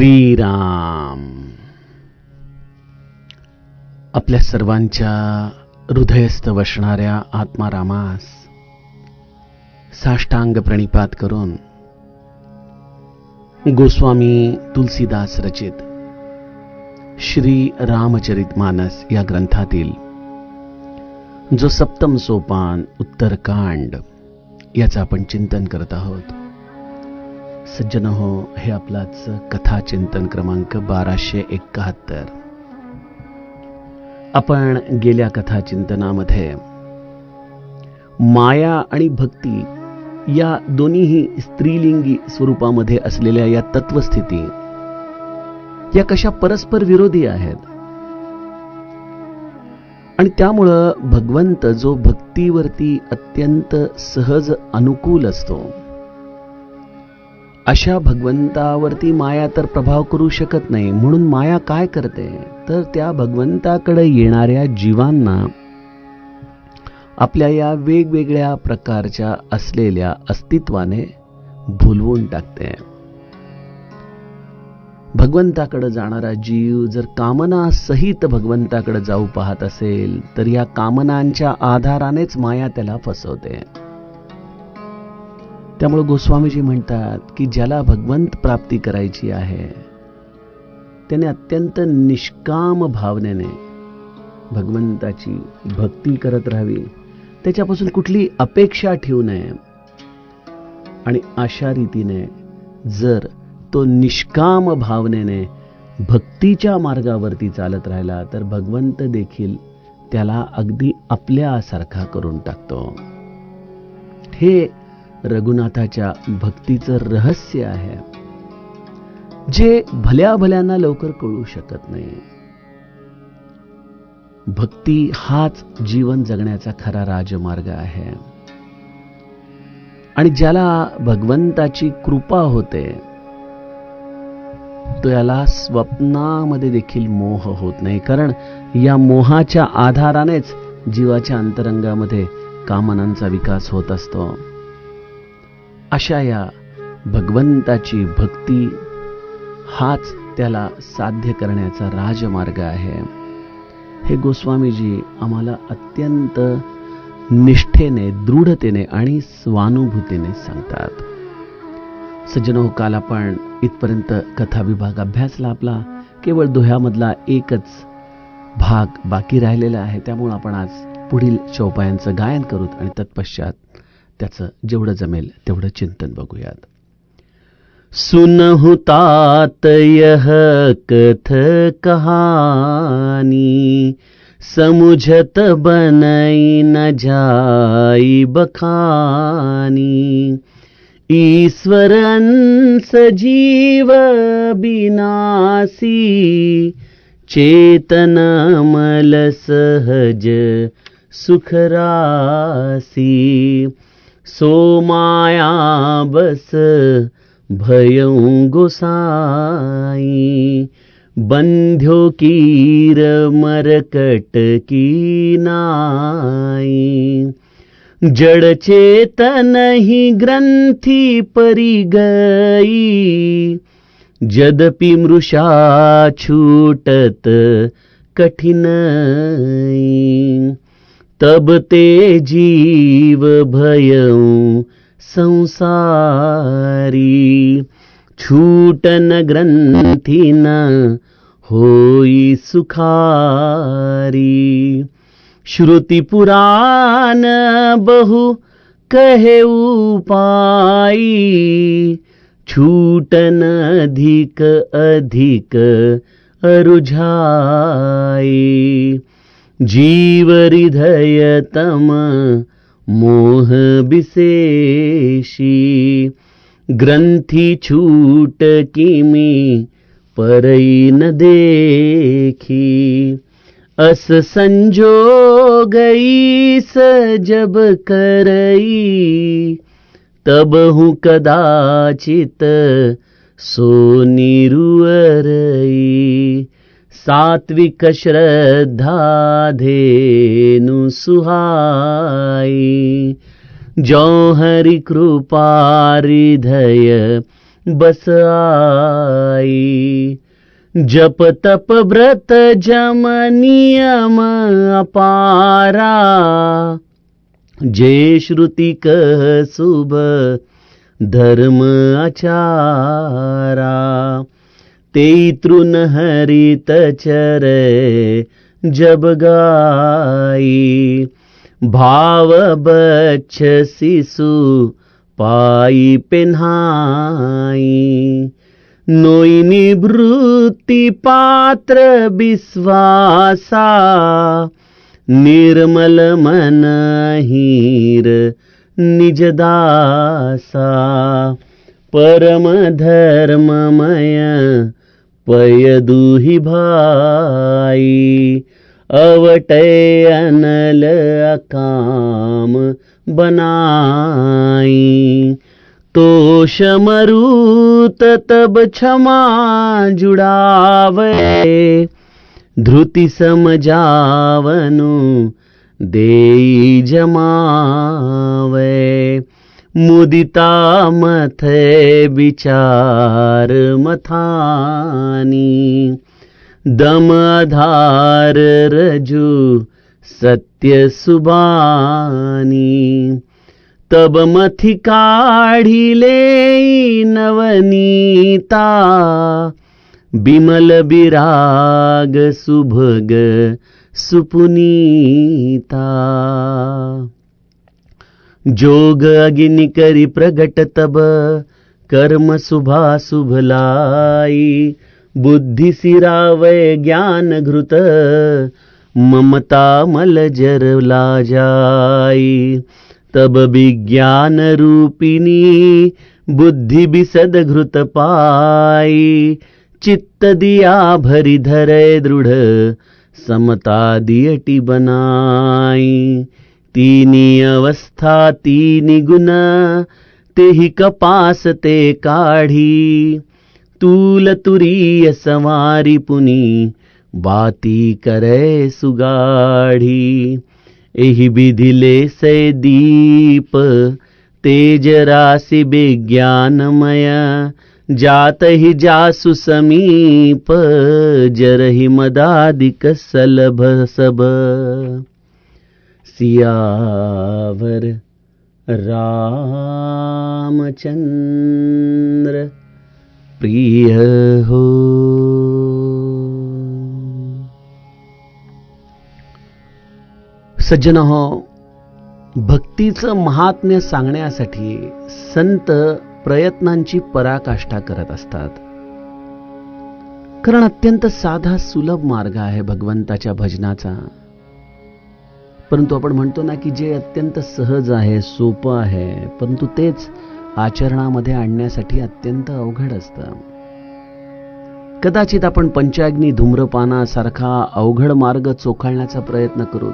श्रीराम. आपल्या सर्वांच्या हृदयस्थ वसणाऱ्या आत्मारामास साष्टांग प्रणिपात करून गोस्वामी तुलसीदास रचित श्री रामचरितमानस या ग्रंथातील जो सप्तम सोपान उत्तरकांड याचं आपण चिंतन करत आहोत. सज्जन हो, हे आपलाच कथा चिंतन क्रमांक 1271. आपण गेल्या कथा चिंतनामध्ये माया आणि भक्ती या दोन्हीही स्त्रीलिंगी स्वरूपामध्ये असलेल्या या तत्वस्थिती या कशा परस्पर विरोधी आहेत आणि त्यामुळं भगवंत जो भक्तीवरती अत्यंत सहज अनुकूल असतो, अशा भगवंतावरती माया तर प्रभाव करू शकत नाही. म्हणून माया काय करते तर त्या भगवंताकडे येणाऱ्या जीवांना आपल्या या वेगवेगळ्या प्रकारच्या असलेल्या अस्तित्वाने भुलवून टाकते. भगवंताकडे जाणारा जीव जर कामना सहित भगवंताकडे जाऊ पाहत असेल तर या कामनांच्या आधारानेच माया त्याला फसवते. त्यामुळे गोस्वामीजी म्हणतात की ज्याला भगवंत प्राप्ती करायची आहे त्याने अत्यंत निष्काम भावनेने भगवंताची भक्ती करत राहावी, त्याच्यापासून कुठली अपेक्षा ठेवू नये. आणि अशा रीतीने जर तो निष्काम भावनेने भक्तीच्या मार्गावरती चालत राहिला तर भगवंत देखील त्याला अगदी आपल्यासारखा करून टाकतो. हे रघुनाथाच्या भक्तीचं रहस्य आहे, जे भल्या भल्यांना लवकर कळू शकत नाही. भक्ती हाच जीवन जगण्याचा खरा राजमार्ग आहे. आणि ज्याला भगवंताची कृपा होते तो याला स्वप्नामध्ये देखील मोह होत नाही, कारण या मोहाच्या आधारानेच जीवाच्या अंतरंगामध्ये कामनांचा विकास होत असतो. अशा या भगवंताची भक्ती हाच त्याला साध्य करण्याचा राजमार्ग आहे. हे गोस्वामीजी आम्हाला अत्यंत निष्ठेने, दृढतेने आणि स्वानुभूतीने सांगतात. सज्जनो, काल आपण इथपर्यंत कथा विभाग अभ्यासला. आपला केवळ दोह्यामधला एकच भाग बाकी राहिलेला आहे. त्यामुळे आपण आज पुढील चौपायांचं गायन करूत आणि तत्पश्चात त्याचं जेवढं जमेल तेवढं चिंतन बघूयात. सुनहु तात यह कथ कहानी, समुझत बनई न जाई बखानी. ईश्वर अंश जीव बिनासी, चेतन अमल सहज सुखरासी. सो माया बस भयं गोसाई, बंध्यो कीर मरकट की नाई. जड़ चेतन ही ग्रंथि परि गई, यद्यपि मृषा छूटत कठिनाई. तब ते जीव भयं संसारी, छूटन ग्रंथि न होई सुखारी. श्रुति पुराण बहु कहे उपाई, छूटन अधिक अधिक अरुझाई. जीव हृदय तम मोह विशेषी, ग्रंथि छूट किमि परई न देखी. अस संजोग ईस जब करई, तब हूँ कदाचित सो निरुअरई. सात्विक श्रद्धा धेनु सुहाई, जो हरि कृपा हृदय बस आई। जप तप व्रत जम नियम अपारा, जे श्रुति कह शुभ धर्म आचारा। तेई तृण हरित चरे जब गाई, भाव बच्छ शिशु पाई पेन्हाई। नोई निवृत्ति पात्र विश्वासा, निर्मल मन हीर निज दासा। परम धर्ममय पय दुहि भाई, अवटय अनल अकाम बनाई। तोष मरुत तब क्षमा जुड़ावे, धृति समझावनु देई जमावे। मुदिता मथे विचार मथानी, दम आधार रजु सत्य सुबानी। तब मथि काढ़िले नवनीता, बिमल विराग सुभग सुपुनीता। जोग अग्नि करि प्रगट तब, कर्म शुभा शुभ लाई। बुद्धि सिरावै ज्ञान घृत, ममता मल जर ला जाई। तब विज्ञान रूपिणी, बुद्धि बिसद घृत पाई। चित्त दिया भरि धरै दृढ़, समता दियटी बनाई। तीनी अवस्था तीनी गुण, तेहि कपास ते काढ़ी। तूल तुरीय संवारी पुनि, बाती करे सुगाढ़ी। एहि विधि ले से दीप, तेज राशि विज्ञानमय। जात ही जासु समीप, जरहि मदादिक सलभ सब। सियावर रामचंद्र प्रिय हो। सज्जन हो, भक्तीचं महात्म्य सांगण्यासाठी संत प्रयत्नांची पराकाष्ठा करत असतात. कारण अत्यंत साधा सुलभ मार्ग आहे भगवंताच्या भजनाचा. परंतु आपण म्हणतो ना की जे अत्यंत सहज आहे, सोपं आहे, परंतु तेच आचरणामध्ये आणण्यासाठी अत्यंत अवघड असतं. कदाचित आपण पंचाग्नी धूम्रपानासारखा अवघड मार्ग चोखाळण्याचा प्रयत्न करू.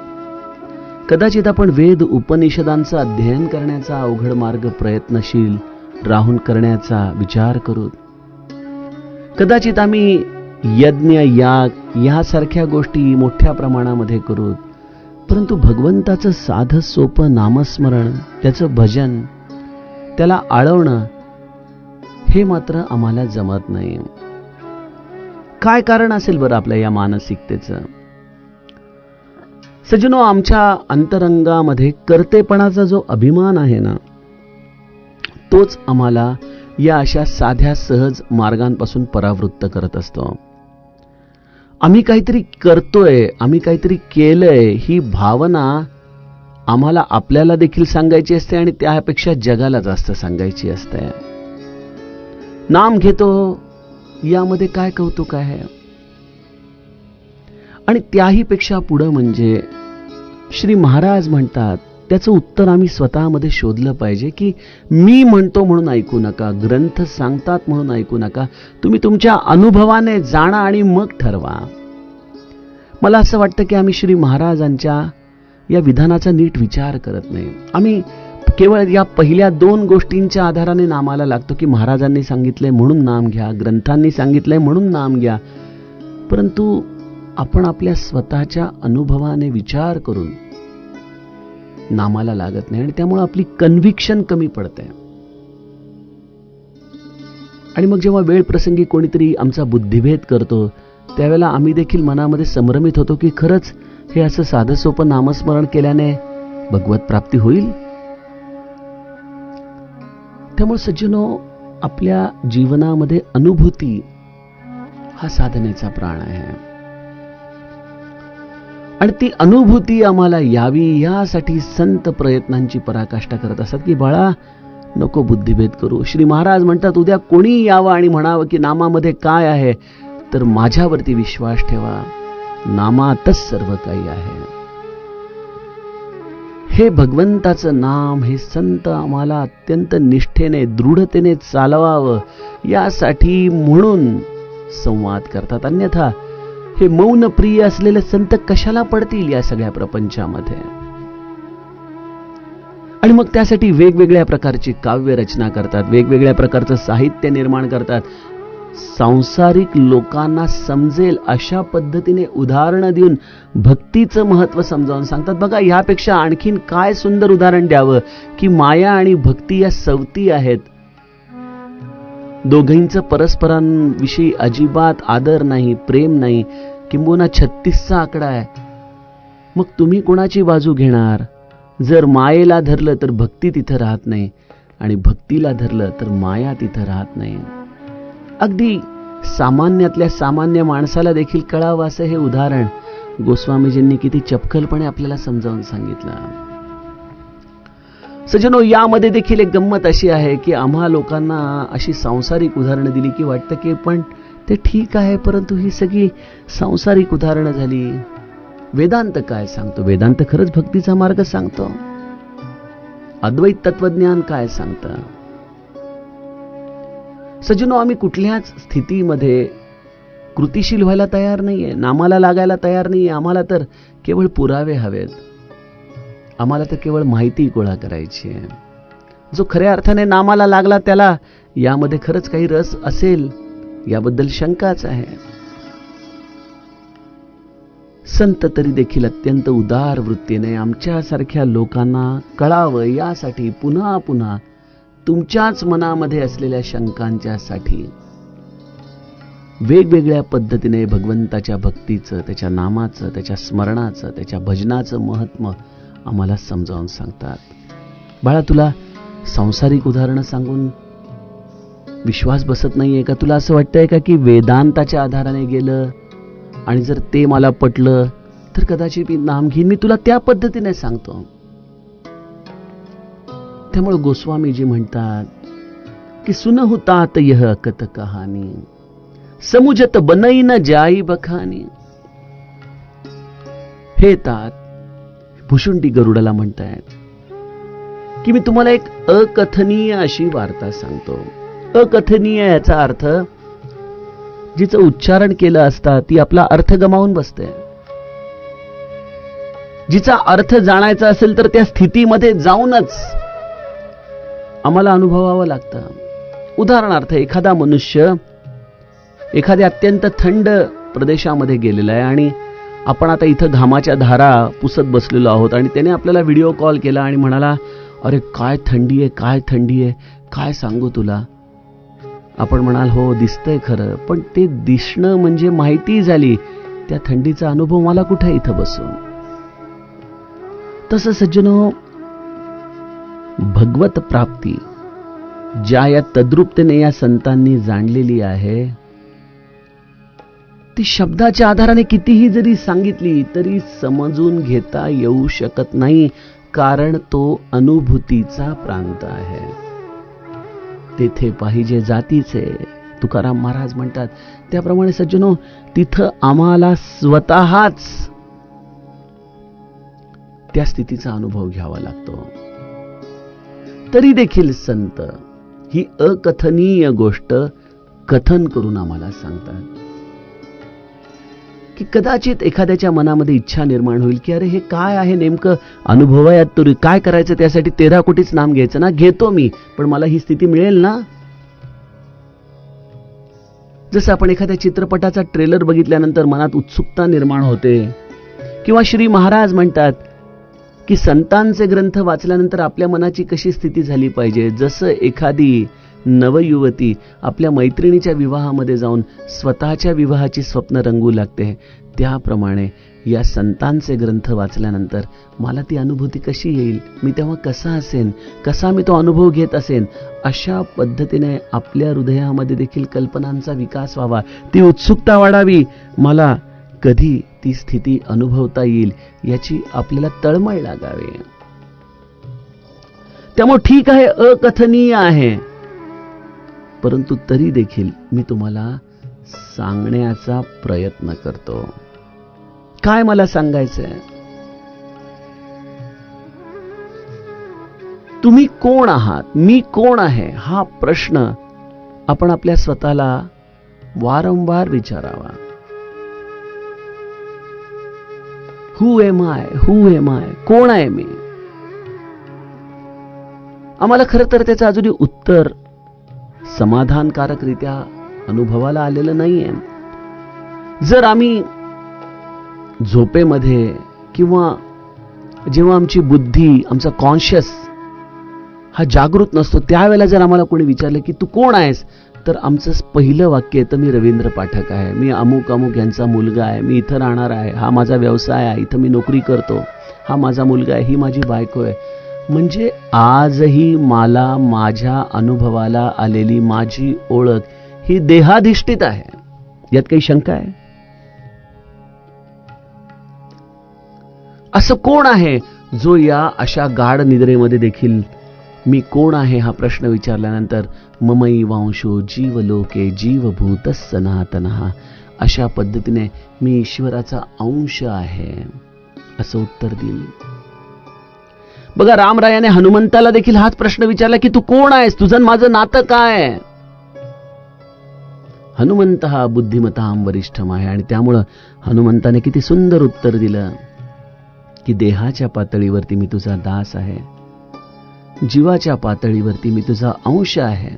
कदाचित आपण वेद उपनिषदांचं अध्ययन करण्याचा अवघड मार्ग प्रयत्नशील राहून करण्याचा विचार करू. कदाचित आम्ही यज्ञ याग यासारख्या गोष्टी मोठ्या प्रमाणामध्ये करू. परंतु भगवंताचं साधं सोपं नामस्मरण, त्याचं भजन, त्याला आळवणं हे मात्र आम्हाला जमत नाही. काय कारण असेल बरं आपल्या या मानसिकतेचं? सज्जनो, आमच्या अंतरंगामध्ये कर्तेपणाचा जो अभिमान आहे ना, तोच आम्हाला या अशा साध्या सहज मार्गांपासून परावृत्त करत असतो. आम्ही काहीतरी करतोय, आम्ही काहीतरी केलंय, ही भावना आम्हाला आपल्याला देखील सांगायची असते आणि त्यापेक्षा जगाला जास्त सांगायची असते. नाम घेतो, यामध्ये काय कौतुक आहे? आणि त्याही पेक्षा पुढं म्हणजे श्री महाराज म्हणतात, त्याचं उत्तर आम्ही स्वतःमध्ये शोधलं पाहिजे की मी म्हणतो म्हणून ऐकू नका, ग्रंथ सांगतात म्हणून ऐकू नका. तुम्ही तुमच्या अनुभवाने जाणा आणि मग ठरवा. मला असं वाटतं की आम्ही श्री महाराजांच्या या विधानाचा नीट विचार करत नाही. आम्ही केवळ या पहिल्या 2 गोष्टींच्या आधाराने नामाला लागतो की महाराजांनी सांगितलंय म्हणून नाम घ्या, ग्रंथांनी सांगितलंय म्हणून नाम घ्या. परंतु आपण आपल्या स्वतःच्या अनुभवाने विचार करून नामाला लागत नाही आणि त्यामुळे आपली कन्व्हिक्शन कमी पडते. आणि मग जेव्हा वेळ प्रसंगी कोणीतरी आमचा बुद्धिभेद करतो, त्यावेळेला आम्ही देखील मनामध्ये संभ्रमित होतो की खरंच हे असं साधं सोपं नामस्मरण केल्याने भगवत प्राप्ती होईल. त्यामुळे सज्जनो, आपल्या जीवनामध्ये अनुभूती हा साधनेचा प्राण आहे. आणि ती अनुभूती आम्हाला यावी यासाठी संत प्रयत्नांची पराकाष्ठा करत असतात की बाळा, नको बुद्धिभेद करू. श्री महाराज म्हणतात, उद्या कोणी यावं आणि म्हणावं की नामामध्ये काय आहे, तर माझ्यावरती विश्वास ठेवा, नामातच सर्व काही आहे. हे भगवंताचं नाम, हे संत आम्हाला अत्यंत निष्ठेने दृढतेने चालवावं यासाठी म्हणून संवाद करतात. अन्यथा हे मौन प्रिय असलेले संत कशाला पडतील या सगळ्या प्रपंचामध्ये. आणि मग त्यासाठी वेगवेगळ्या प्रकारची काव्य रचना करतात, वेगवेगळ्या प्रकारचं साहित्य निर्माण करतात. सांसारिक लोकांना समजेल अशा पद्धतीने उदाहरणं देऊन भक्तीचं महत्व समजावून सांगतात. बघा, यापेक्षा आणखीन काय सुंदर उदाहरण द्यावं की माया आणि भक्ती या सवती आहेत. दोघींचं परस्परांविषयी अजिबात आदर नाही, प्रेम नाही, किंबहुना 36चा आकडा आहे. मग तुम्ही कोणाची बाजू घेणार? जर मायेला धरलं तर भक्ती तिथं राहत नाही, आणि भक्तीला धरलं तर माया तिथं राहत नाही. अगदी सामान्यातल्या सामान्य माणसाला देखील कळावं असं हे उदाहरण गोस्वामीजींनी किती चपखलपणे आपल्याला समजावून सांगितलं. सज्जनो, यामध्ये देखील एक गंमत अशी आहे की आम्हा लोकांना अशी सांसारिक उदाहरणं दिली की वाटतं की पण ते ठीक आहे, परंतु ही सगळी सांसारिक उदाहरणं झाली. वेदांत काय सांगतो? वेदांत खरंच भक्तीचा मार्ग सांगतो. अद्वैत तत्वज्ञान काय सांगतं? सज्जनो, आम्ही कुठल्याच स्थितीमध्ये कृतिशील व्हायला तयार नाहीये, नामाला लागायला तयार नाहीये. आम्हाला तर केवळ पुरावे हवेत, आम्हाला तर केवळ माहिती गोळा करायची आहे. जो खऱ्या अर्थाने नामाला लागला त्याला यामध्ये खरंच काही रस असेल याबद्दल शंकाच आहे. संत तरी देखील अत्यंत उदार वृत्तीने आमच्यासारख्या लोकांना कळावं यासाठी पुन्हा पुन्हा तुमच्याच मनामध्ये असलेल्या शंकांच्यासाठी वेगवेगळ्या पद्धतीने भगवंताच्या भक्तीचं, त्याच्या नामाचं, त्याच्या स्मरणाचं, त्याच्या भजनाचं महत्त्व आम्हाला समजावून सांगतात. बाळा, तुला सांसारिक उदाहरणं सांगून विश्वास बसत नाहीये का? तुला असं वाटतंय का की वेदांताच्या आधाराने गेलं आणि जर ते मला पटलं तर कदाचित मी नाम घेईन? मी तुला त्या पद्धतीने सांगतो. त्यामुळे गोस्वामीजी म्हणतात की सुनहु तात यह अकत कहानी, समुझत बनई न जाई बखानी. हे तात, भुशुंडी गरुडाला म्हणतायत की मी तुम्हाला एक अकथनीय अशी वार्ता सांगतो. अकथनीय याचा अर्थ जिचं उच्चारण केलं असता ती आपला अर्थ गमावून बसते. जिचा अर्थ जाणायचा असेल तर त्या स्थितीमध्ये जाऊनच आम्हाला अनुभवावं लागतं. उदाहरणार्थ, एखादा मनुष्य एखाद्या अत्यंत थंड प्रदेशामध्ये गेलेला आहे आणि आपण आता इथं घामाच्या धारा पुसत बसलेलो आहोत आणि त्याने आपल्याला व्हिडिओ कॉल केला आणि म्हणाला, अरे काय थंडी आहे, काय थंडी आहे, काय सांगू तुला. आपण म्हणाल, हो दिसतंय खरं, पण ते दिसणं म्हणजे माहिती झाली, त्या थंडीचा अनुभव मला कुठे इथं बसून. तसं सज्जनो, भगवत प्राप्ती ज्या या तद्रुपतेने या संतांनी जाणलेली आहे ती शब्दाच्या आधाराने कितीही जरी सांगितली तरी समजून घेता येऊ शकत नाही, कारण तो अनुभूतीचा प्रांत आहे. तेथे पाहिजे जातीचे, तुकाराम महाराज म्हणतात. त्याप्रमाणे सज्जनो, तिथं आम्हाला स्वतःच त्या स्थितीचा अनुभव घ्यावा लागतो. तरी देखील संत ही अकथनीय गोष्ट कथन करून आम्हाला सांगतात की कदाचित एखाद्याच्या मनामध्ये इच्छा निर्माण होईल की अरे हे काय आहे नेमकं, अनुभवायात तरी काय करायचं, त्यासाठी 13 कोटीच नाम घ्यायचं ना, घेतो मी, पण मला ही स्थिती मिळेल ना. जसं आपण एखाद्या चित्रपटाचा ट्रेलर बघितल्यानंतर मनात उत्सुकता निर्माण होते, किंवा श्री महाराज म्हणतात की संतांचे ग्रंथ वाचल्यानंतर आपल्या मनाची कशी स्थिती झाली पाहिजे. जसं एखादी नवयुवती आपल्या मैत्रिणीच्या विवाहामध्ये जाऊन स्वतःच्या विवाहाची स्वप्न रंगू लागते, त्याप्रमाणे या संतांचे ग्रंथ वाचल्यानंतर मला ती अनुभूती कशी येईल, मी तेव्हा कसा असेन, कसा मी तो अनुभव घेत असेन, अशा पद्धतीने आपल्या हृदयामध्ये देखील कल्पनांचा विकास व्हावा, ती उत्सुकता वाढावी, मला कधी ती स्थिती अनुभवता येईल याची आपल्याला तळमळ लागावी. त्यामुळे ठीक आहे, अकथनीय आहे, परंतु तरी देखील मी तुम्हाला सांगण्याचा प्रयत्न करतो. काय मला सांगायचंय? तुम्ही कोण आहात, मी कोण आहे, हा प्रश्न आपण आपल्या स्वतःला वारंवार विचारावा. Who am I, who am I, कोण आहे मी? आम्हाला खरं तर त्याचं अजूनही उत्तर समाधानकारकरित्या अनुभवाला आलेलं नाहीये. जर आम्ही झोपेमध्ये किंवा जेव्हा आमची बुद्धी, आमचा कॉन्शियस हा जागृत नसतो, त्यावेळेला जर आम्हाला कोणी विचारलं की तू कोण आहेस, तर आमचं पहिलं वाक्य येतं, मी रवींद्र पाठक आहे, मी अमुक अमुक यांचा मुलगा आहे, मी इथं राहणार आहे, हा माझा व्यवसाय आहे, इथं मी नोकरी करतो, हा माझा मुलगा आहे, ही माझी बायको आहे. म्हणजे आजही मला माझ्या अनुभवाला आलेली माझी ओळख ही देहाधिष्ठित आहे. यात काही शंका आहे? असं कोण आहे जो या अशा गाढ निद्रेमध्ये देखील मी कोण आहे हा प्रश्न विचारल्यानंतर ममई वांशो जीवलोके जीवभूत सनातनः, अशा पद्धतीने मी ईश्वराचा अंश आहे असं उत्तर देईल? बघा, रामरायाने हनुमंताला देखील हाच प्रश्न विचारला की तू कोण आहेस, तुझं माझं नातं काय? हनुमंत हा बुद्धिमतां वरिष्ठम आहे, आणि त्यामुळं हनुमंताने किती सुंदर उत्तर दिलं की देहाच्या पातळीवरती मी तुझा दास आहे, जीवाच्या पातळीवरती मी तुझा अंश आहे,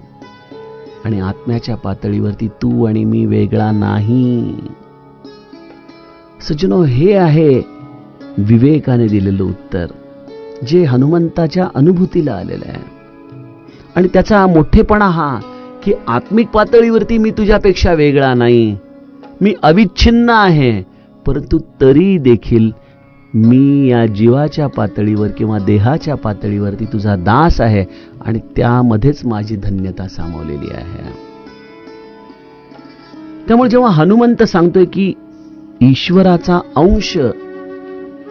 आणि आत्म्याच्या पातळीवरती तू आणि मी वेगळा नाही. सज्जनो, हे आहे विवेकाने दिलेलं उत्तर, जे हनुमंताच्या अनुभूतीला आलेलं आहे. आणि त्याचा मोठेपणा हा की आत्मिक पातळीवरती मी तुझ्यापेक्षा वेगळा नाही, मी अविच्छिन्न आहे, परंतु तरी देखील मी या जीवाच्या पातळीवर किंवा देहाच्या पातळीवरती तुझा दास आहे, आणि त्यामध्येच माझी धन्यता सामावलेली आहे. त्यामुळे जेव्हा हनुमंत सांगतोय की ईश्वराचा अंश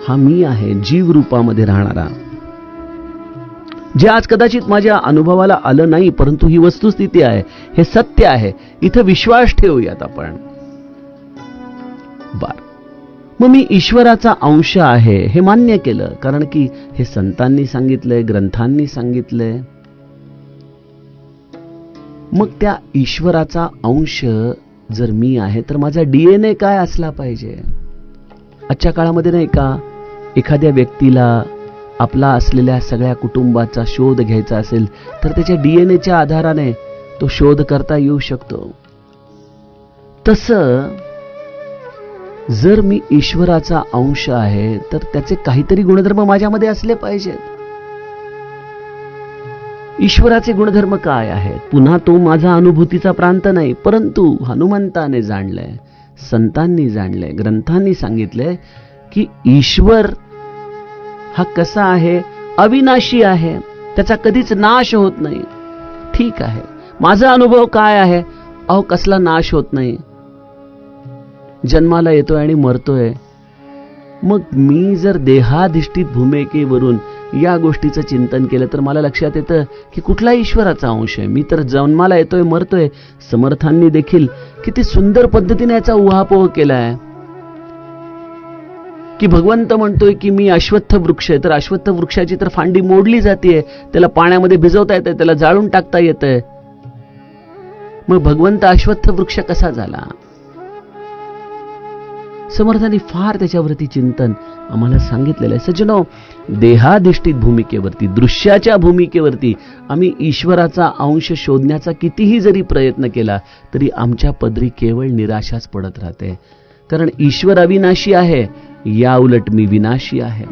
हा मी आहे, जीव रूपामध्ये राहणारा, जे आज कदाचित माझ्या अनुभवाला आलं नाही, परंतु ही वस्तुस्थिती आहे, हे सत्य आहे, इथं विश्वास ठेवूयात आपण. मग मी ईश्वराचा अंश आहे हे मान्य केलं, कारण की हे संतांनी सांगितलंय, ग्रंथांनी सांगितलंय. मग त्या ईश्वराचा अंश जर मी आहे, तर माझा डीएनए काय असला पाहिजे? आजच्या काळामध्ये नाही का, एखाद्या व्यक्तीला आपला असलेल्या सगळ्या कुटुंबाचा शोध घ्यायचा असेल तर त्याच्या डीएनएच्या आधाराने तो शोध करता येऊ शकतो. तसं जर मी ईश्वराचा अंश आहे, तर त्याचे काहीतरी गुणधर्म माझ्यामध्ये असले पाहिजेत. ईश्वराचे गुणधर्म काय आहेत? पुन्हा तो माझा अनुभूतीचा प्रांत नाही, परंतु हनुमंताने जाणलंय, संतांनी जाणलंय, ग्रंथांनी सांगितलंय की ईश्वर हा कसा आहे? अविनाशी आहे, त्याचा कधीच नाश होत नाही. ठीक आहे, माझा अनुभव काय आहे? अहो, कसला नाश होत नाही, जन्माला येतोय आणि मरतोय. मग मी जर देहाधिष्ठित भूमिकेवरून या गोष्टीचं चिंतन केलं तर मला लक्षात येतं की कुठला ईश्वराचा अंश आहे? मी तर जन्माला येतोय, मरतोय. समर्थांनी देखील किती सुंदर पद्धतीने याचा उहापोह केलाय की भगवंत म्हणतोय की मी अश्वत्थ वृक्ष आहे, तर अश्वत्थ वृक्षाची तर फांडी मोडली जाते, त्याला पाण्यामध्ये भिजवता येतंय, त्याला जाळून टाकता येतंय. मग भगवंत अश्वत्थ वृक्ष कसा झाला? समर्थांनी फार त्याच्यावरती चिंतन आम्हाला सांगितलेलं आहे. सज्जनो, देहाधिष्ठित भूमिकेवरती, दृश्याच्या भूमिकेवरती आम्ही ईश्वराचा अंश शोधण्याचा कितीही जरी प्रयत्न केला तरी आमच्या पदरी केवळ निराशाच पडत राहते. कारण ईश्वर अविनाशी आहे, या उलट मी विनाशी आहे.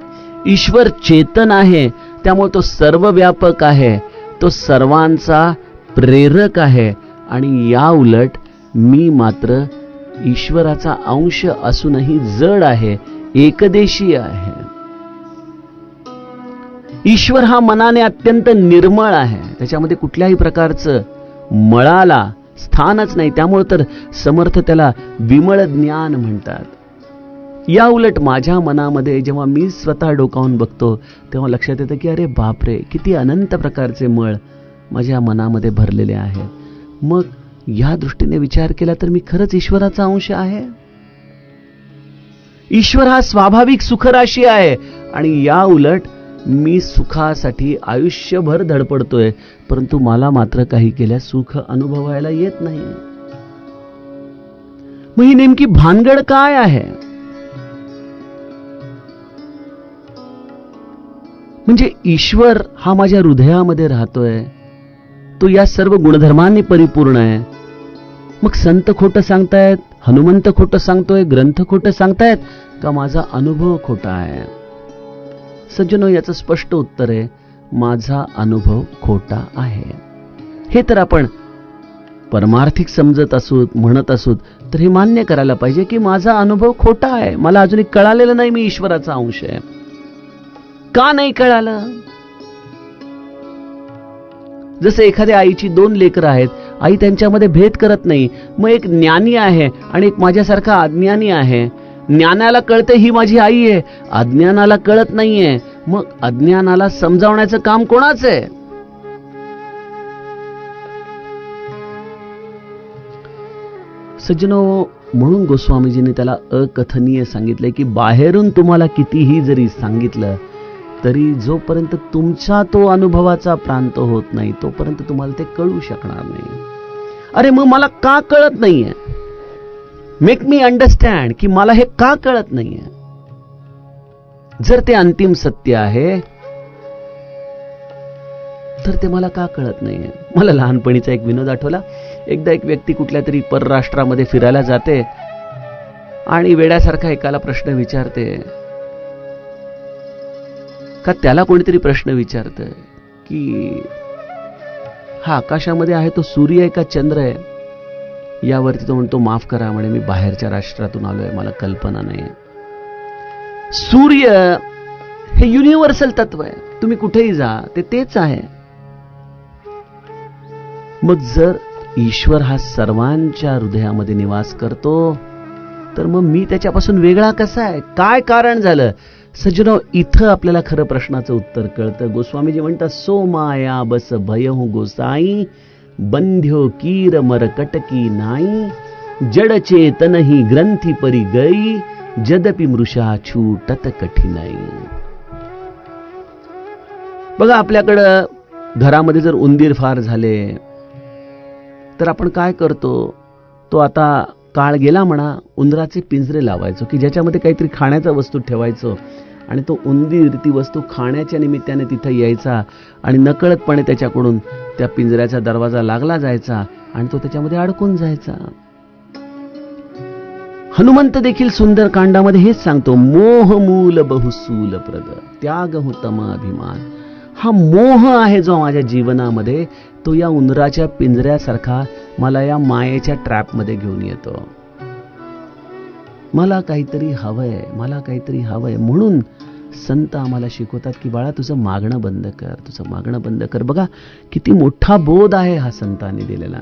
ईश्वर चेतन आहे, त्यामुळे तो सर्वव्यापक आहे, तो सर्वांचा प्रेरक आहे आणि या उलट मी मात्र ईश्वराचा अंश असूनही जड आहे, एकदेशी आहे. ईश्वर हा मनाने अत्यंत निर्मळ आहे, त्याच्यामध्ये कुठल्याही प्रकारचं मळाला स्थानच नाही. त्यामुळे तर समर्थ त्याला विमळ ज्ञान म्हणतात. या उलट माझ्या मनामध्ये जेव्हा मी स्वतः डोकावून बघतो तेव्हा लक्षात येतं की अरे बापरे, किती अनंत प्रकारचे मळ माझ्या मनामध्ये भरलेले आहेत. मग या दृष्टीने विचार केला तर मी खरंच ईश्वराचा अंश आहे. ईश्वर हा स्वाभाविक सुखराशी आहे आणि या उलट मी सुखासाठी आयुष्यभर धडपडतोय, परंतु मला मात्र काही केल्या सुख अनुभवायला येत नाही. मग ही नेमकी भानगड काय आहे? म्हणजे ईश्वर हा माझ्या हृदयामध्ये राहतोय, तो या सर्व गुणधर्मांनी परिपूर्ण आहे. मग संत खोटं सांगतायत, हनुमंत खोटं सांगतोय, ग्रंथ खोटं सांगतायत का माझा अनुभव खोटा आहे? सज्जनो, याचं स्पष्ट उत्तर आहे, माझा अनुभव खोटा आहे. हे तर आपण परमार्थिक समजत असोत, म्हणत असोत तर हे मान्य करायला पाहिजे की माझा अनुभव खोटा आहे. मला अजूनही कळालेलं नाही मी ईश्वराचा अंश आहे. का नाही कळालं? जसे एखाद्या आईची 2 लेकरं आहेत, आई त्यांच्यामध्ये भेद करत नाही. मग एक ज्ञानी आहे आणि एक माझ्यासारखा अज्ञानी आहे. ज्ञानाला कळते ही माझी आई आहे, अज्ञानाला कळत नाहीये. मग अज्ञानाला समजावण्याचं काम कोणाचं आहे? सज्जनो, म्हणून गोस्वामीजींनी त्याला अकथनीय सांगितलंय की बाहेरून तुम्हाला कितीही जरी सांगितलं तरी जोपर्यंत तुमचा तो अनुभवाचा प्रांत होत नाही तोपर्यंत तुम्हाला ते कळू शकणार नाही. अरे मग मला का कळत नाहीये? मेक मी अंडरस्टँड की मला हे का कळत नाहीये. जर ते अंतिम सत्य आहे तर ते मला का कळत नाहीये? मला लहानपणीचा एक विनोद आठवला. एकदा एक व्यक्ती कुठल्या तरी परराष्ट्रामध्ये फिरायला जाते आणि वेड्यासारखा एकाला प्रश्न विचारते का त्याला कोणीतरी प्रश्न विचारतंय की हा आकाशामध्ये आहे तो सूर्य आहे का चंद्र आहे? यावरती तो म्हणतो, माफ करा म्हणे, मी बाहेरच्या राष्ट्रातून आलोय, मला कल्पना नाही. सूर्य हे युनिव्हर्सल तत्व आहे, तुम्ही कुठेही जा ते तेच आहे. मग जर ईश्वर हा सर्वांच्या हृदयामध्ये निवास करतो तर मग मी त्याच्यापासून वेगळा कसा आहे? काय कारण झालं? सज्जनो, इथं आपल्याला खरं प्रश्नाचं उत्तर कळतं. गोस्वामीजी म्हणतात, सो माया बस भयहु गोसाई, बंध्यो कीर मरकटकी नाई, जड चेतन ही ग्रंथी परी गई, जदपि मृषा छूटत कठीनाई. बघा, आपल्याकडं घरामध्ये जर उंदीर फार झाले तर आपण काय करतो? तो आता काळ गेला म्हणा, उंदराचे पिंजरे लावायचो की ज्याच्यामध्ये काहीतरी खाण्याचा वस्तू ठेवायचो आणि तो उंदीर ती वस्तू खाण्याच्या निमित्ताने तिथं यायचा आणि नकळतपणे त्याच्याकडून त्या पिंजऱ्याचा दरवाजा लागला जायचा आणि तो त्याच्यामध्ये अडकून जायचा. हनुमंत देखील सुंदर कांडामध्ये हेच सांगतो, मोह मूल बहुसूल प्रद त्याग तम अभिमान. हा मोह आहे जो माझ्या जीवनामध्ये, तो या उंदराच्या पिंजऱ्यासारखा मला या मायेच्या ट्रॅपमध्ये घेऊन येतो. मला काहीतरी हवंय, मला काहीतरी हवंय. म्हणून संत आम्हाला शिकवतात की बाळा, तुझं मागणं बंद कर, तुझं मागणं बंद कर. बघा किती मोठा बोध आहे हा संतांनी दिलेला.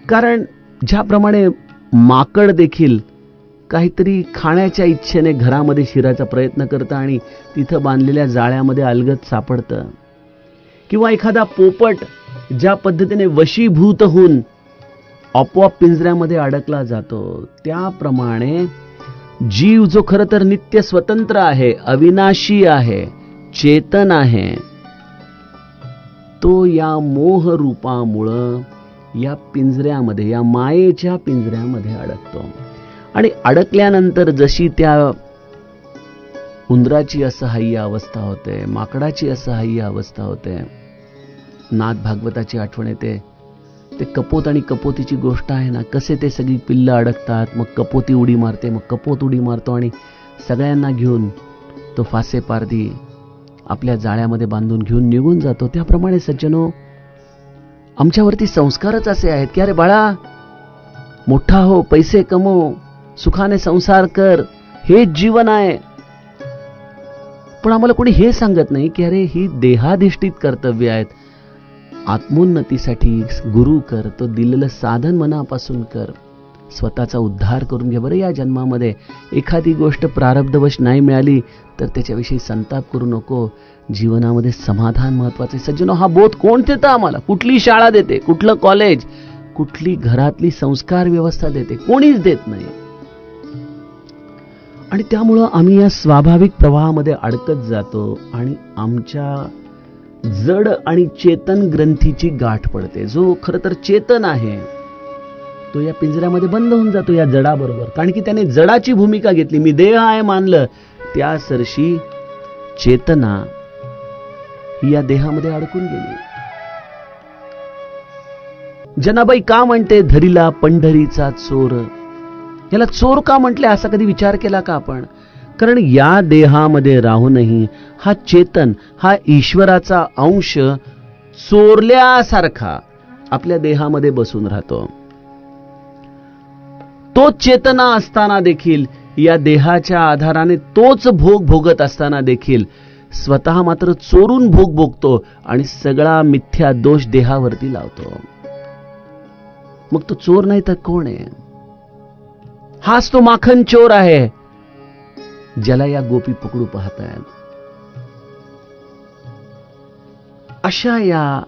कारण ज्याप्रमाणे माकड देखील काहीतरी खाण्याच्या इच्छेने घरामध्ये शिरायचा प्रयत्न करतं आणि तिथं बांधलेल्या जाळ्यामध्ये अलगद सापडतं, किंवा एखादा पोपट ज्या पद्धतीने वशीभूत होऊन आपोआप पिंजऱ्यामध्ये अडकला जातो, त्याप्रमाणे जीव जो खरं तर नित्य स्वतंत्र आहे, अविनाशी आहे, चेतन आहे, तो या मोह रूपामुळं या पिंजऱ्यामध्ये, या मायेच्या पिंजऱ्यामध्ये अडकतो. आणि अडकल्यानंतर जशी त्या उंदराची असहाय्य अवस्था होते, माकडाची असहाय्य अवस्था होते, नाथ भागवताची आठवण येते. ते कपोत आणि कपोतीची गोष्ट आहे ना, कसे ते सगळी पिल्लं अडकतात, मग कपोती उडी मारते, मग कपोत उडी मारतो आणि सगळ्यांना घेऊन तो फासे पारधी आपल्या जाळ्यामध्ये बांधून घेऊन निघून जातो. त्याप्रमाणे सज्जनो, आमच्यावरती संस्कारच असे आहेत की अरे बाळा, मोठा हो, पैसे कमव, सुखाने संसार कर, हेच जीवन आहे. पण आम्हाला कोणी हे सांगत नाही की अरे ही देहाधिष्ठित कर्तव्य आहेत. आत्मोन्नतीसाठी गुरु कर, तो दिलेलं साधन मनापासून कर, स्वतःचा उद्धार करून घे. बरं, या जन्मामध्ये एखादी गोष्ट प्रारब्धवश नाही मिळाली तर त्याच्याविषयी संताप करू नको. जीवनामध्ये समाधान महत्वाचे. सज्जनो, हा बोध कोण देतं आम्हाला? कुठली शाळा देते? कुठलं कॉलेज? कुठली घरातली संस्कार व्यवस्था देते? कोणीच देत नाही. आणि त्यामुळं आम्ही या स्वाभाविक प्रवाहामध्ये अडकत जातो आणि आमच्या जड आणि चेतन ग्रंथीची गाठ पडते. जो खरं तर चेतन आहे तो या पिंजऱ्यामध्ये बंद होऊन जातो या जडाबरोबर, कारण की त्याने जडाची भूमिका घेतली. मी देह आहे मानलं, त्या सरशी चेतना ही या देहामध्ये अडकून गेली. जनाबाई का म्हणते धरिला पंढरीचा चोर? याला चोर का म्हटले असा कधी विचार केला का आपण? कारण या देहामध्ये राहूनही हा चेतन, हा ईश्वराचा अंश चोरल्यासारखा आपल्या देहामध्ये बसून राहतो. तो चेतना असताना देखील, या देहाच्या आधाराने तोच भोग भोगत असताना देखील स्वतः मात्र चोरून भोग भोगतो आणि सगळा मिथ्या दोष देहावरती लावतो. मग तो चोर नाही तर कोण आहे? हाच तो माखन चोर आहे ज्याला या गोपी पकडू पाहतायत. अशा या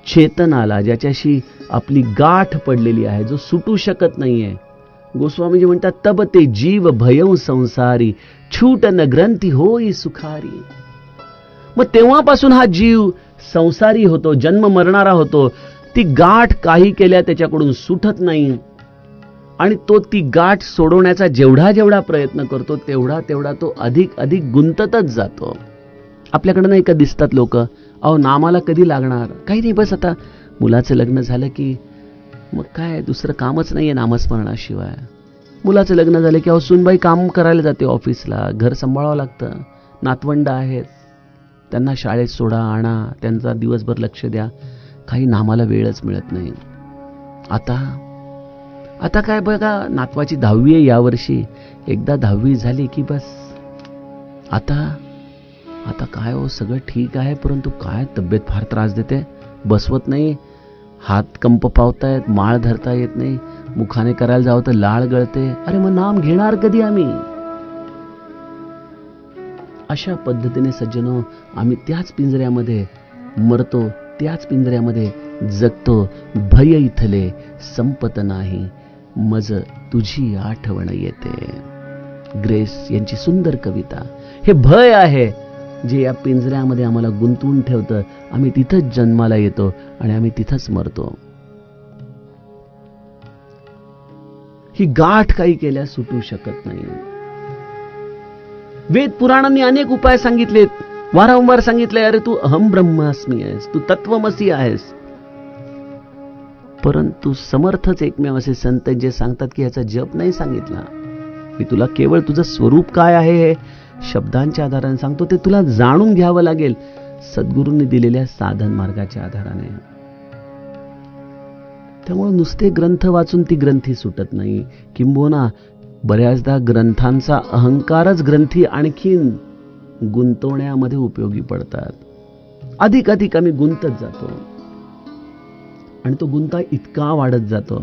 चेतनाला, ज्याच्याशी आपली गाठ पडलेली आहे, जो सुटू शकत नाहीये, गोस्वामीजी म्हणतात तब ते जीव भयं संसारी, छूट न ग्रंथी होई सुखारी. मग तेव्हापासून हा जीव संसारी होतो, जन्म मरणारा होतो. ती गाठ काही केल्या त्याच्याकडून सुटत नाही आणि तो ती गाठ सोडवण्याचा जेवढा जेवढा प्रयत्न करतो तेवढा तेवढा तो अधिक अधिक गुंततच जातो. आपल्याकडे नाही का दिसतात लोक, अहो नामाला कधी लागणार? काही नाही, बस आता मुलाचं लग्न झालं की मग काय दुसरं कामच नाहीये नामस्मरणाशिवाय. मुलाचं लग्न झालं की अहो सुनबाई काम करायला जाते ऑफिसला, घर सांभाळावं लागतं, नातवंड आहेत, त्यांना शाळेत सोडा आणा, त्यांचा दिवसभर लक्ष द्या, काही नामाला वेळच मिळत नाही. आता काय बघा, नातवाची 10वी आहे यावर्षी, एकदा 10वी झाली की बस आता काय हो, सगळं ठीक आहे, परंतु काय तब्येत फार त्रास देते, बसवत नाही, हात कंप पावतायत, माळ धरता येत नाही, मुखाने करायला जावं तर लाळ गळते. अरे मग नाम घेणार कधी आम्ही? अशा पद्धतीने सज्जनो, आम्ही त्याच पिंजऱ्यामध्ये मरतो, त्याच पिंजऱ्यामध्ये जगतो. भय इथले संपत नाही, मज तुझी आठवण येते. ग्रेस यांची सुंदर कविता. हे भय आहे जे या पिंजऱ्यामध्ये आम्हाला गुंतवून ठेवतं. आम्ही तिथंच जन्माला येतो आणि आम्ही तिथंच मरतो. ही गाठ काही केल्या सुटू शकत नाही. वेद पुराणांनी अनेक उपाय सांगितलेत, वारंवार सांगितले, अरे तू अहम ब्रह्मास्मी आहेस, तू तत्वमसी आहेस. परंतु समर्थच एकमेव असे संत जे सांगतात की याचा जप नाही सांगितला, मी तुला केवळ तुझं स्वरूप काय आहे हे शब्दांच्या आधाराने सांगतो, ते तुला जाणून घ्यावं लागेल सद्गुरूंनी दिलेल्या साधन मार्गाच्या आधाराने. त्यामुळे नुसते ग्रंथ वाचून ती ग्रंथी सुटत नाही, किंबहुना बऱ्याचदा ग्रंथांचा अहंकारच ग्रंथी आणखीन गुंतवण्यामध्ये उपयोगी पडतात. अधिक अधिक आम्ही गुंतत जातो आणि तो गुंता इतका वाढत जातो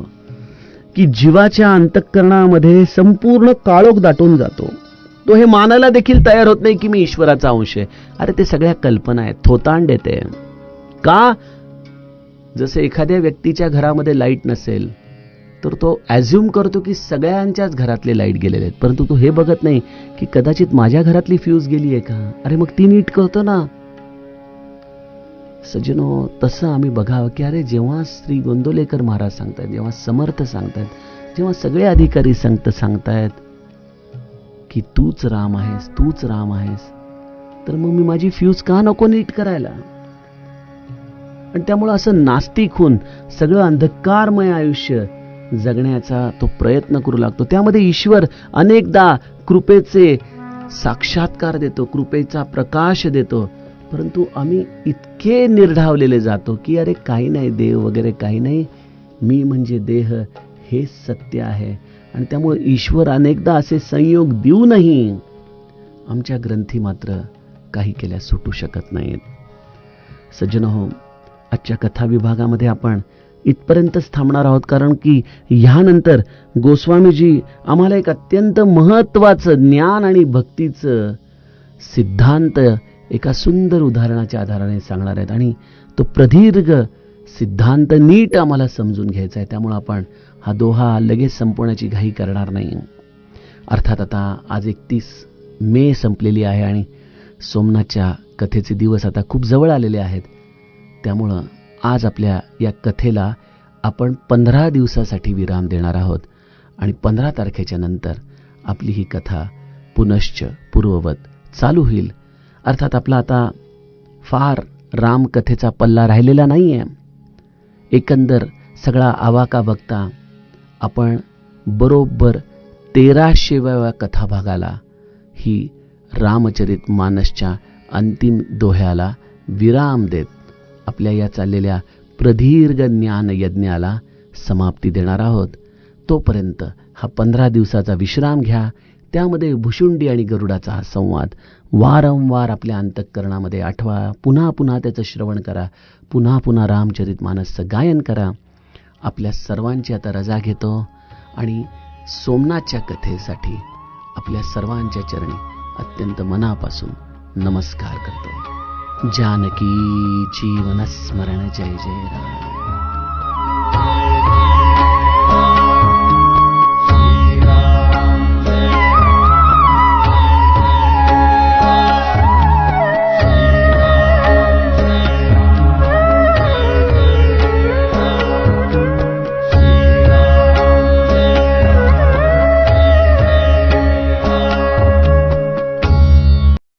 की जीवाच्या अंतःकरणामध्ये संपूर्ण काळोख दाटून जातो. तो हे मानायला देखील तयार होत नाही की मी ईश्वराचा अंश आहे. अरे ते सगळ्या कल्पना आहेत, थोतांड येते. का? जसे एखाद्या व्यक्तीच्या घरामध्ये लाईट नसेल तर तो ॲझ्युम करतो की सगळ्यांच्याच घरातले लाईट गेलेले आहेत, परंतु तो हे बघत नाही की कदाचित माझ्या घरातली फ्यूज गेली आहे का. अरे मग ती नीट करतो ना. सज्जनो, तसं आम्ही बघावं की अरे जेव्हा श्री गोंदवलेकर महाराज सांगतायत, जेव्हा समर्थ सांगतायत, जेव्हा सगळे अधिकारी संत सांगतायत की तूच राम आहेस, तूच राम आहेस, तर मग मी माझी फ्यूज का नको नीट करायला? आणि त्यामुळे असं नास्तिक होऊन सगळं अंधकारमय आयुष्य जगण्याचा तो प्रयत्न करू लागतो. त्यामध्ये ईश्वर अनेकदा कृपेचे साक्षात्कार देतो, कृपेचा प्रकाश देतो, परंतु आम्ही इतके निर्ढावलेले जातो की अरे काही नाही, देव वगैरे काही नाही, मी म्हणजे देह हेच सत्य आहे. आणि त्यामुळे ईश्वर अनेकदा असे संयोग देऊनही आमच्या ग्रंथी मात्र काही केल्या सुटू शकत नाहीत. सज्जनहो, आजच्या कथा विभागामध्ये आपण इथपर्यंतच थांबणार आहोत, कारण की ह्यानंतर गोस्वामीजी आम्हाला एक अत्यंत महत्त्वाचं ज्ञान आणि भक्तीचं सिद्धांत एका सुंदर उदाहरणाच्या आधाराने सांगणार आहेत. आणि तो प्रदीर्घ सिद्धांत नीट आम्हाला समजून घ्यायचा आहे. त्यामुळे आपण हा दोहा लगेच संपवण्याची घाई करणार नाही. अर्थात आता आज 31 मे संपलेली आहे आणि सोमनाथच्या कथेचे दिवस आता खूप जवळ आलेले आहेत. त्यामुळं आज आपल्या या कथेला आपण 15 दिवसासाठी विराम देणार आहोत आणि 15 तारखेच्या नंतर आपली ही कथा पुनश्च पूर्ववत चालू होईल. अर्थात आपला आता फार रामकथेचा पल्ला राहिलेला नाहीये. एकंदर सगळा आवाका बघता आपण बरोबर 1300व्या कथाभागाला ही रामचरित मानसच्या अंतिम दोह्याला विराम देत आपल्या या चाललेल्या प्रदीर्घ ज्ञान यज्ञाला समाप्ती देणार आहोत. तोपर्यंत हा 15 दिवसाचा विश्राम घ्या. त्यामध्ये भुशुंडी आणि गरुडाचा हा संवाद वारंवार आपल्या अंतःकरणामध्ये आठवा. पुन्हा पुन्हा त्याचं श्रवण करा. पुन्हा पुन्हा रामचरित मानसचं गायन करा. आपल्या सर्वांची आता रजा घेतो आणि सोमनाथच्या कथेसाठी आपल्या सर्वांच्या चरणी अत्यंत मनापासून नमस्कार करतो. जानकी जीवन स्मरण जय जय राम.